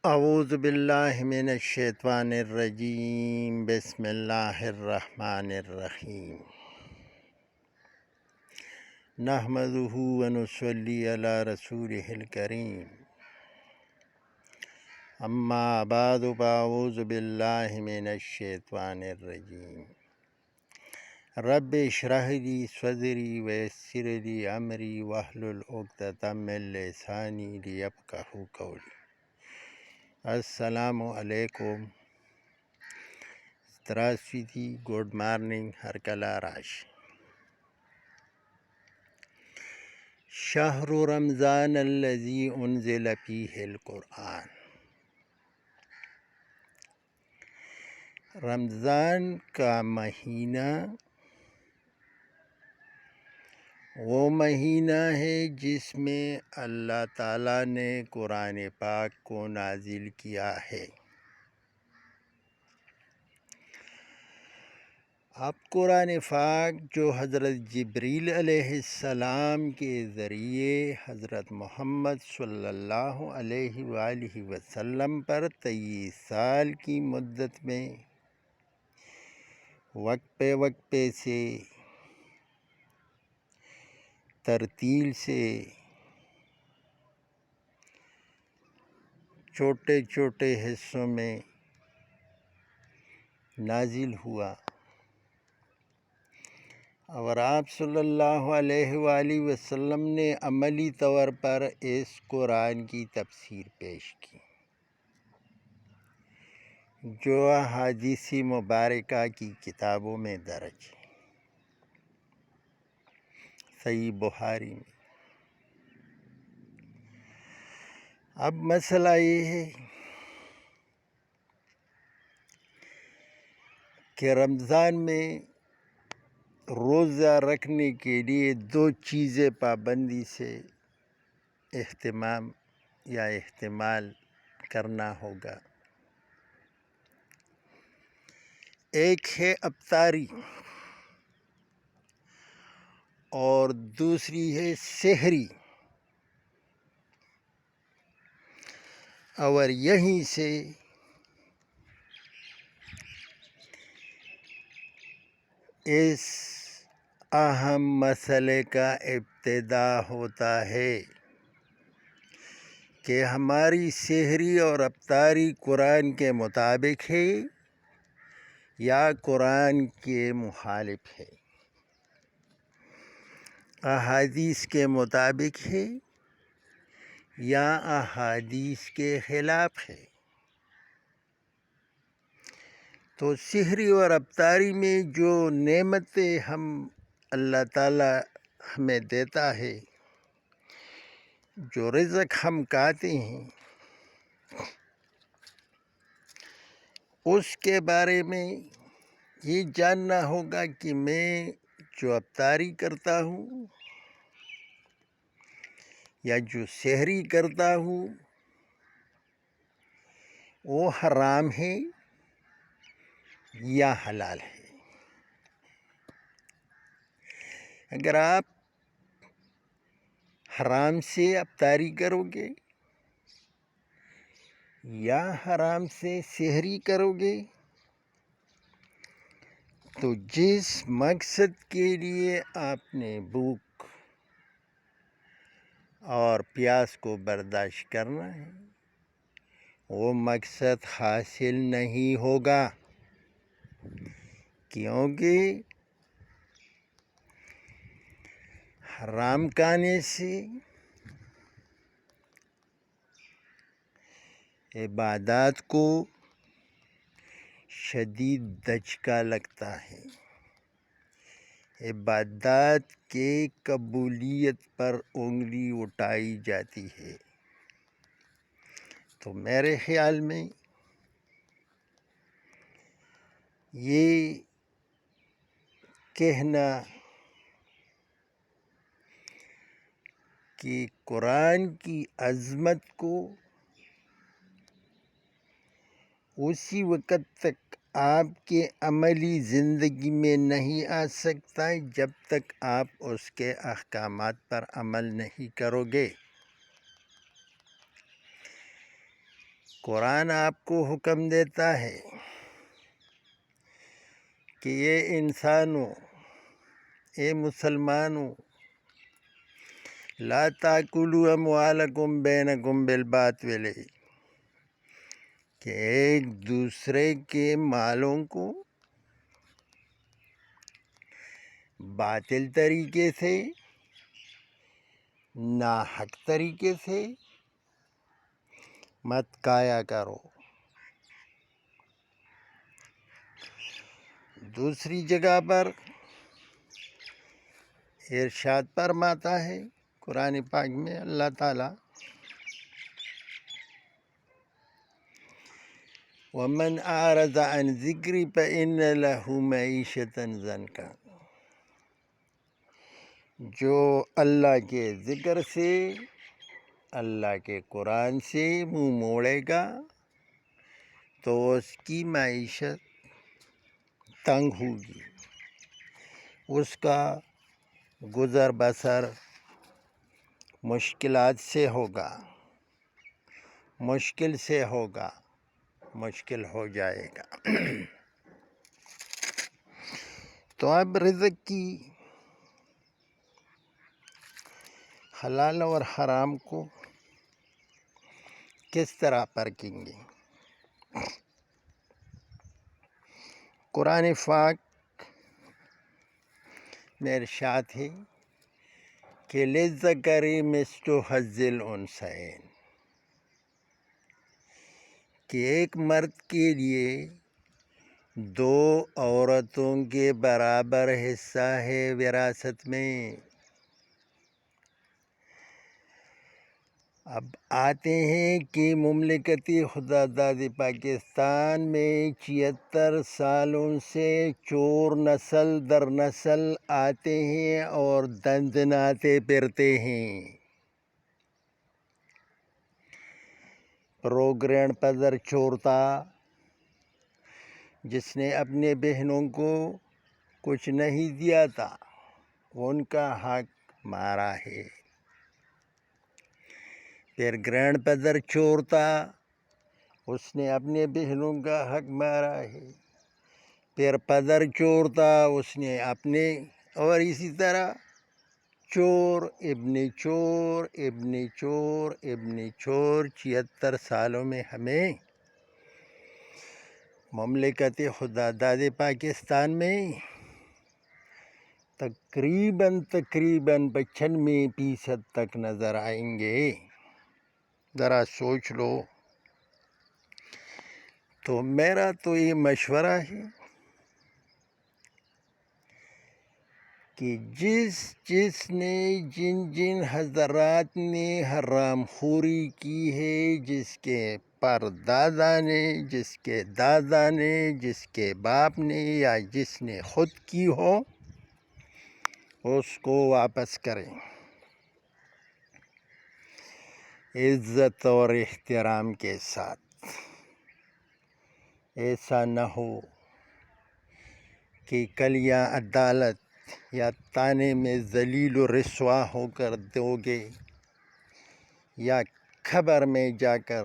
اعوذ باللہ من الشیطان الرجیم، بسم اللہ الرحمن الرحیم۔ نحمدہ ونصلی علی رسولہ الکریم، اما بعد فاعوذ باللہ من الشیطان الرجیم۔ رب اشرح لی صدری ویسر لی امری واحلل عقدۃ من لسانی لیفقہوا قولی۔ السلام علیکم، здравствуйте, good morning، ہر کلا راش۔ شہر رمضان الذی انزل فیہ القرآن۔ رمضان کا مہینہ وہ مہینہ ہے جس میں اللہ تعالیٰ نے قرآن پاک کو نازل کیا ہے۔ اب قرآن پاک جو حضرت جبریل علیہ السلام کے ذریعے حضرت محمد صلی اللہ علیہ وآلہ وسلم پر 23 سال کی مدت میں وقفے وقفے سے ترتیل سے چھوٹے چھوٹے حصوں میں نازل ہوا، اور آپ صلی اللہ علیہ وآلہ وسلم نے عملی طور پر اس قرآن کی تفسیر پیش کی جو احادیث مبارکہ کی کتابوں میں درج ہے۔ صحیح بخاری میں۔ اب مسئلہ یہ ہے کہ رمضان میں روزہ رکھنے کے لیے 2 چیزیں پابندی سے اہتمام یا اہتمال کرنا ہوگا۔ ایک ہے افطاری اور دوسری ہے سحری، اور یہیں سے اس اہم مسئلے کا ابتدا ہوتا ہے کہ ہماری سحری اور افطاری قرآن کے مطابق ہے یا قرآن کے مخالف ہے، احادیث کے مطابق ہے یا احادیث کے خلاف ہے۔ تو سحری اور افطاری میں جو نعمتیں اللہ تعالیٰ ہمیں دیتا ہے، جو رزق ہم کھاتے ہیں، اس کے بارے میں یہ جاننا ہوگا کہ میں جو افطاری کرتا ہوں یا جو سحری کرتا ہوں وہ حرام ہے یا حلال ہے۔ اگر آپ حرام سے افطاری کرو گے یا حرام سے سحری کرو گے تو جس مقصد کے لیے آپ نے بھوک اور پیاس کو برداشت کرنا ہے وہ مقصد حاصل نہیں ہوگا، کیونکہ حرام کھانے سے عبادات کو شدید دھچکا لگتا ہے، عبادات کے قبولیت پر انگلی اٹھائی جاتی ہے۔ تو میرے خیال میں یہ کہنا کہ قرآن کی عظمت کو اسی وقت تک آپ کے عملی زندگی میں نہیں آ سکتا جب تک آپ اس کے احکامات پر عمل نہیں کرو گے۔ قرآن آپ کو حکم دیتا ہے کہ یہ انسانوں، اے مسلمانوں، لا تاکلوا اموالکم بینکم بالباطل، کہ ایک دوسرے کے مالوں کو باطل طریقے سے، ناحق طریقے سے مت کھایا کرو۔ دوسری جگہ پر ارشاد فرماتا ہے قرآن پاک میں اللہ تعالیٰ، وَمَنْ أَعْرَضَ عَنْ ذِكْرِي فَإِنَّ لَهُ مَعِيشَةً ضَنْكًا، جو اللہ کے ذکر سے، اللہ کے قرآن سے منہ موڑے گا تو اس کی معیشت تنگ ہوگی، اس کا گزر بسر مشکلات سے ہوگا، مشکل سے ہوگا، مشکل ہو جائے گا۔ تو اب رزق کی حلال اور حرام کو کس طرح پرکھیں گے؟ قرآن پاک میں ارشاد ہے کہ للذکر مثل حظ الانثیین، کہ ایک مرد کے لیے دو عورتوں کے برابر حصہ ہے وراثت میں۔ اب آتے ہیں کہ مملکت خداداد پاکستان میں 76 سالوں سے چور نسل در نسل آتے ہیں اور دندناتے پھرتے ہیں۔ پروگرینڈ پدر چور تھا جس نے اپنے بہنوں کو کچھ نہیں دیا تھا، ان کا حق مارا ہے۔ پھر گرینڈ پدر چور تھا، اس نے اپنے بہنوں کا حق مارا ہے۔ پھر پدر چور تھا، اس نے اپنے، اور اسی طرح چور ابن چور ابن چور ابن چور 76 سالوں میں ہمیں مملکت خداداد پاکستان میں تقریباً 95% تک نظر آئیں گے۔ ذرا سوچ لو۔ تو میرا تو یہ مشورہ ہے کہ جس نے جن حضرات نے حرام خوری کی ہے، جس کے پردادا نے، جس کے دادا نے، جس کے باپ نے، یا جس نے خود کی ہو، اس کو واپس کریں، عزت اور احترام کے ساتھ۔ ایسا نہ ہو کہ کل یا عدالت یا تانے میں ذلیل و رسوا ہو کر دو گے، یا قبر میں جا کر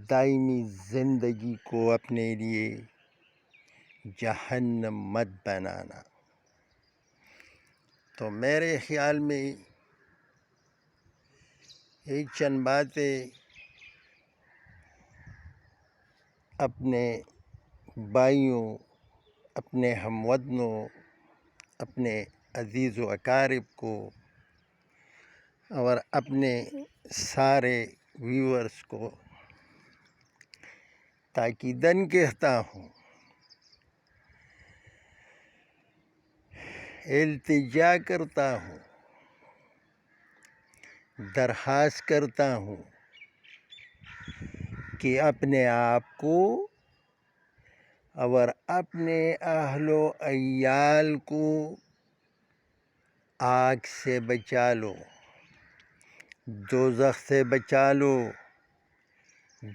دائمی زندگی کو اپنے لیے جہنم مت بنانا۔ تو میرے خیال میں ایک چند باتیں اپنے بھائیوں، اپنے ہم وطنوں، اپنے عزیز و اقارب کو اور اپنے سارے ویورز کو تاکیداً کہتا ہوں، التجا کرتا ہوں، درخواست کرتا ہوں کہ اپنے آپ کو اور اپنے اہل و عیال کو آگ سے بچا لو، دوزخ سے بچا لو،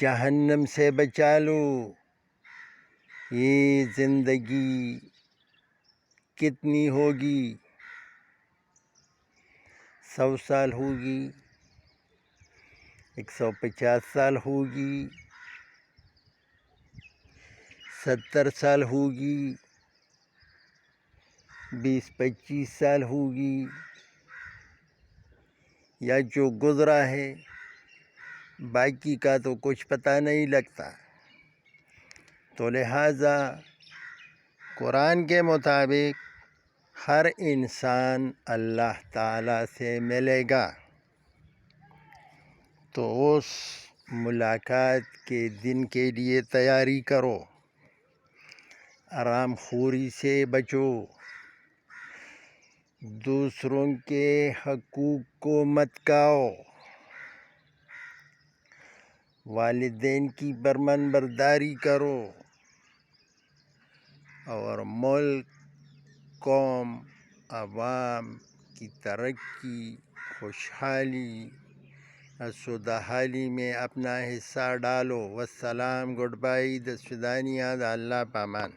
جہنم سے بچا لو۔ یہ زندگی کتنی ہوگی؟ 100 سال ہوگی، 150 سال ہوگی، 70 سال ہوگی، 20-25 سال ہوگی، یا جو گزرا ہے، باقی کا تو کچھ پتہ نہیں لگتا۔ تو لہٰذا قرآن کے مطابق ہر انسان اللہ تعالیٰ سے ملے گا، تو اس ملاقات کے دن کے لیے تیاری کرو، آرام خوری سے بچو، دوسروں کے حقوق کو مت کھاؤ، والدین کی فرمان برداری کرو، اور ملک، قوم، عوام کی ترقی، خوشحالی، اسودہ حالی میں اپنا حصہ ڈالو۔ والسلام، گڈ بائی، دسودانیہ، اللہ پامان۔